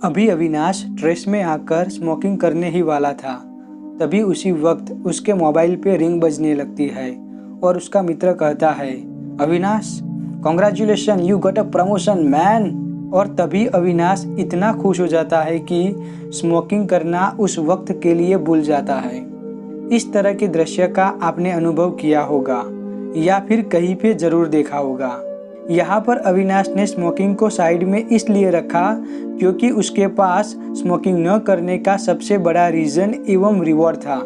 अभी अविनाश ट्रेस में आकर स्मोकिंग करने ही वाला था। तभी उसी वक्त उसके मोबाइल पे रिंग बजने लगती है और उसका मित्र कहता है, Avinash congratulation, you got a promotion man. और तभी अविनाश इतना खुश हो जाता है कि स्मोकिंग करना उस वक्त के लिए भूल जाता है। इस तरह के दृश्य का आपने अनुभव किया होगा या फिर कहीं पे जरूर देखा होगा। यहाँ पर अविनाश ने स्मोकिंग को साइड में इसलिए रखा क्योंकि उसके पास स्मोकिंग न करने का सबसे बड़ा रीजन एवं रिवॉर्ड था।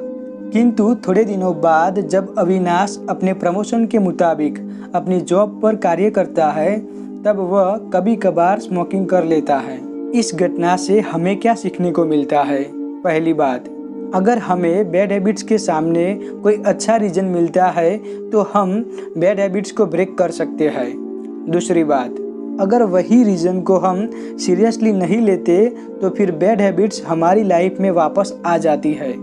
किंतु थोड़े दिनों बाद जब अविनाश अपने प्रमोशन के मुताबिक अपनी जॉब पर कार्य करता है, तब वह कभी कभार स्मोकिंग कर लेता है। इस घटना से हमें क्या सीखने को मिलता है? पहली बात, अगर हमें बैड हैबिट्स के सामने कोई अच्छा रीजन मिलता है तो हम बैड हैबिट्स को ब्रेक कर सकते हैं। दूसरी बात, अगर वही रीज़न को हम सीरियसली नहीं लेते तो फिर बैड हैबिट्स हमारी लाइफ में वापस आ जाती है।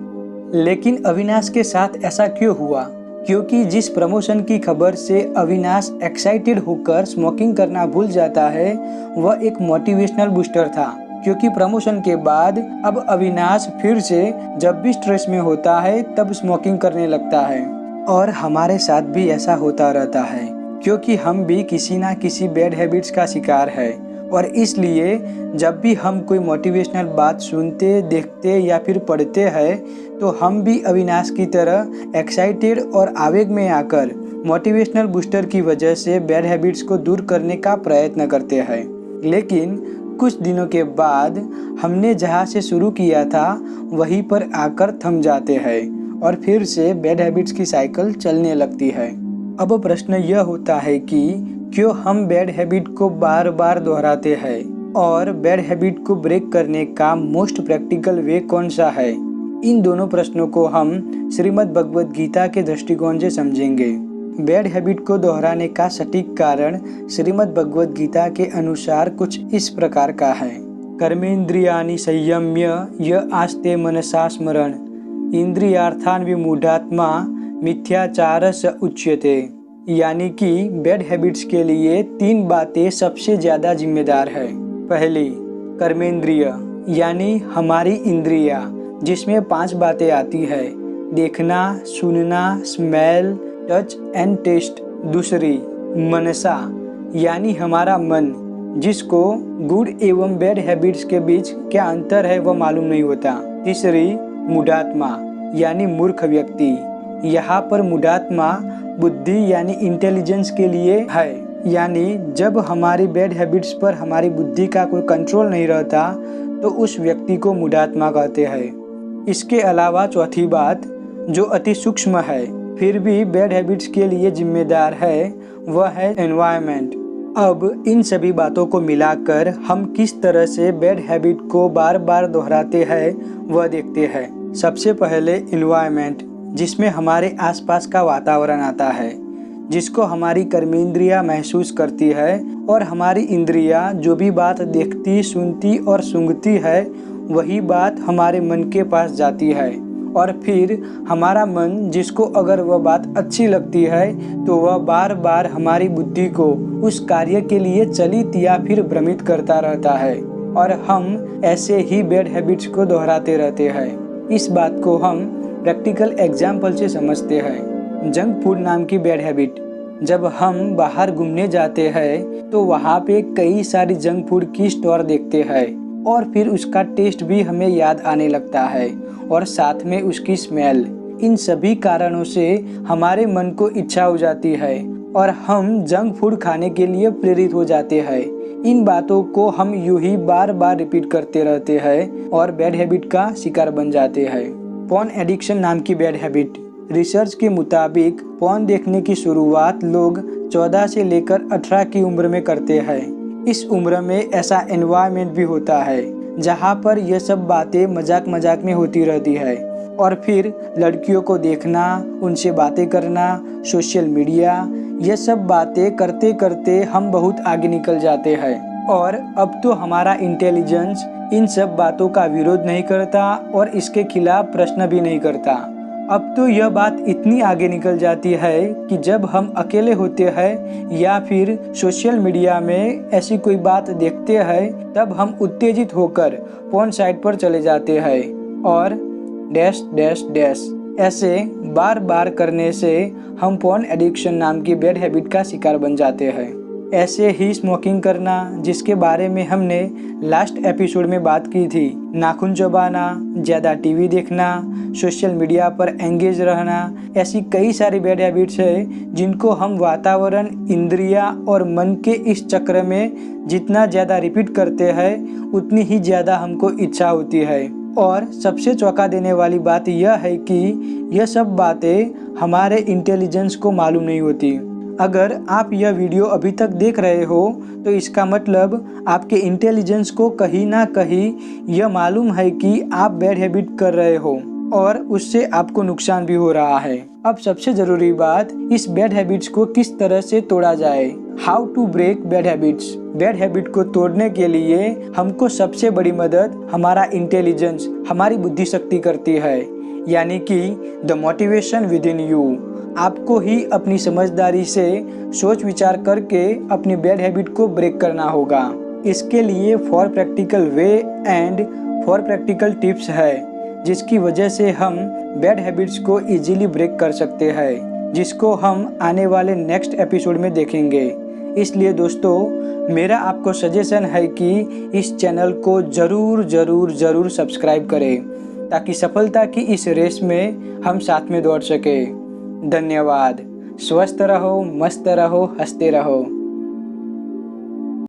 लेकिन अविनाश के साथ ऐसा क्यों हुआ? क्योंकि जिस प्रमोशन की खबर से अविनाश एक्साइटेड होकर स्मोकिंग करना भूल जाता है, वह एक मोटिवेशनल बूस्टर था। क्योंकि प्रमोशन के बाद अब अविनाश फिर से जब भी स्ट्रेस में होता है तब स्मोकिंग करने लगता है। और हमारे साथ भी ऐसा होता रहता है क्योंकि हम भी किसी ना किसी बैड हैबिट्स का शिकार है। और इसलिए जब भी हम कोई मोटिवेशनल बात सुनते, देखते या फिर पढ़ते हैं तो हम भी अविनाश की तरह एक्साइटेड और आवेग में आकर मोटिवेशनल बूस्टर की वजह से बैड हैबिट्स को दूर करने का प्रयत्न करते हैं। लेकिन कुछ दिनों के बाद हमने जहाँ से शुरू किया था वहीं पर आकर थम जाते हैं और फिर से बैड हैबिट्स की साइकिल चलने लगती है। अब प्रश्न यह होता है कि क्यों हम बैड हैबिट को बार बार दोहराते हैं और बैड हैबिट को ब्रेक करने का मोस्ट प्रैक्टिकल वे कौन सा है? इन दोनों प्रश्नों को हम श्रीमद् भगवद गीता के दृष्टिकोण से समझेंगे। बैड हैबिट को दोहराने का सटीक कारण श्रीमद् भगवद गीता के अनुसार कुछ इस प्रकार का है। कर्मेंद्रियाणि संयम्य य आस्ते मनसा स्मरण इंद्रियार्थान विमूढ़ात्मा मिथ्याचार स उच्यते। यानी कि बैड हैबिट्स के लिए 3 बातें सबसे ज्यादा जिम्मेदार है। पहली, कर्मेंद्रिय यानी हमारी इंद्रिया, जिसमें 5 बातें आती है: देखना, सुनना, स्मेल, टच एंड टेस्ट। दूसरी, मनसा यानी हमारा मन, जिसको गुड एवं बैड हैबिट्स के बीच क्या अंतर है वह मालूम नहीं होता। तीसरी, मूढ़ात्मा यानी मूर्ख व्यक्ति। यहाँ पर मूढ़ात्मा बुद्धि यानी इंटेलिजेंस के लिए है, यानी जब हमारी बैड हैबिट्स पर हमारी बुद्धि का कोई कंट्रोल नहीं रहता तो उस व्यक्ति को मूढ़ात्मा कहते हैं। इसके अलावा चौथी बात, जो अति सूक्ष्म है फिर भी बैड हैबिट्स के लिए जिम्मेदार है, वह है एनवायरनमेंट। अब इन सभी बातों को मिलाकर हम किस तरह से बैड हैबिट को बार बार दोहराते हैं वह देखते हैं। सबसे पहले एनवायरनमेंट, जिसमें हमारे आसपास का वातावरण आता है, जिसको हमारी कर्मेंद्रियां महसूस करती है और हमारी इंद्रियां जो भी बात देखती, सुनती और सूंघती है वही बात हमारे मन के पास जाती है। और फिर हमारा मन, जिसको अगर वह बात अच्छी लगती है तो वह बार बार हमारी बुद्धि को उस कार्य के लिए चलित या फिर भ्रमित करता रहता है और हम ऐसे ही बैड हैबिट्स को दोहराते रहते हैं। इस बात को हम प्रैक्टिकल एग्जाम्पल से समझते हैं। जंक फूड नाम की बैड हैबिट, जब हम बाहर घूमने जाते हैं तो वहाँ पे कई सारी जंक फूड की स्टोर देखते हैं और फिर उसका टेस्ट भी हमें याद आने लगता है और साथ में उसकी स्मेल। इन सभी कारणों से हमारे मन को इच्छा हो जाती है और हम जंक फूड खाने के लिए प्रेरित हो जाते हैं। इन बातों को हम यूं ही बार बार रिपीट करते रहते हैं और बैड हैबिट का शिकार बन जाते हैं। पोर्न एडिक्शन नाम की बैड हैबिट, रिसर्च के मुताबिक पोर्न देखने की शुरुआत लोग 14 से लेकर 18 की उम्र में करते हैं। इस उम्र में ऐसा एनवायरनमेंट भी होता है जहाँ पर यह सब बातें मजाक मजाक में होती रहती है और फिर लड़कियों को देखना, उनसे बातें करना, सोशल मीडिया, ये सब बातें करते करते हम बहुत आगे निकल जाते हैं। और अब तो हमारा इंटेलिजेंस इन सब बातों का विरोध नहीं करता और इसके खिलाफ प्रश्न भी नहीं करता। अब तो यह बात इतनी आगे निकल जाती है कि जब हम अकेले होते हैं या फिर सोशल मीडिया में ऐसी कोई बात देखते हैं तब हम उत्तेजित होकर पोर्न साइट पर चले जाते हैं और डैश डैश डैश ऐसे बार बार करने से हम पोर्न एडिक्शन नाम की बैड हैबिट का शिकार बन जाते हैं। ऐसे ही स्मोकिंग करना, जिसके बारे में हमने लास्ट एपिसोड में बात की थी, नाखून चबाना, ज़्यादा टीवी देखना, सोशल मीडिया पर एंगेज रहना, ऐसी कई सारी बैड हैबिट्स है जिनको हम वातावरण, इंद्रियां और मन के इस चक्र में जितना ज़्यादा रिपीट करते हैं उतनी ही ज़्यादा हमको इच्छा होती है। और सबसे चौंका देने वाली बात यह है कि यह सब बातें हमारे इंटेलिजेंस को मालूम नहीं होती। अगर आप यह वीडियो अभी तक देख रहे हो तो इसका मतलब आपके इंटेलिजेंस को कहीं ना कहीं यह मालूम है कि आप बैड हैबिट कर रहे हो और उससे आपको नुकसान भी हो रहा है। अब सबसे ज़रूरी बात, इस बैड हैबिट्स को किस तरह से तोड़ा जाए। How to break bad habits. Bad habit को तोड़ने के लिए हमको सबसे बड़ी मदद हमारा इंटेलिजेंस, हमारी बुद्धि शक्ति करती है, यानी कि the motivation with in you. आपको ही अपनी समझदारी से सोच विचार करके अपनी बैड हैबिट को ब्रेक करना होगा। इसके लिए 4 practical way and 4 practical tips है जिसकी वजह से हम बैड हैबिट्स को इजीली ब्रेक कर सकते हैं, जिसको हम आने वाले नेक्स्ट एपिसोड में देखेंगे। इसलिए दोस्तों, मेरा आपको सजेशन है कि इस चैनल को ज़रूर सब्सक्राइब करें ताकि सफलता की इस रेस में हम साथ में दौड़ सके। धन्यवाद। स्वस्थ रहो, मस्त रहो, हंसते रहो।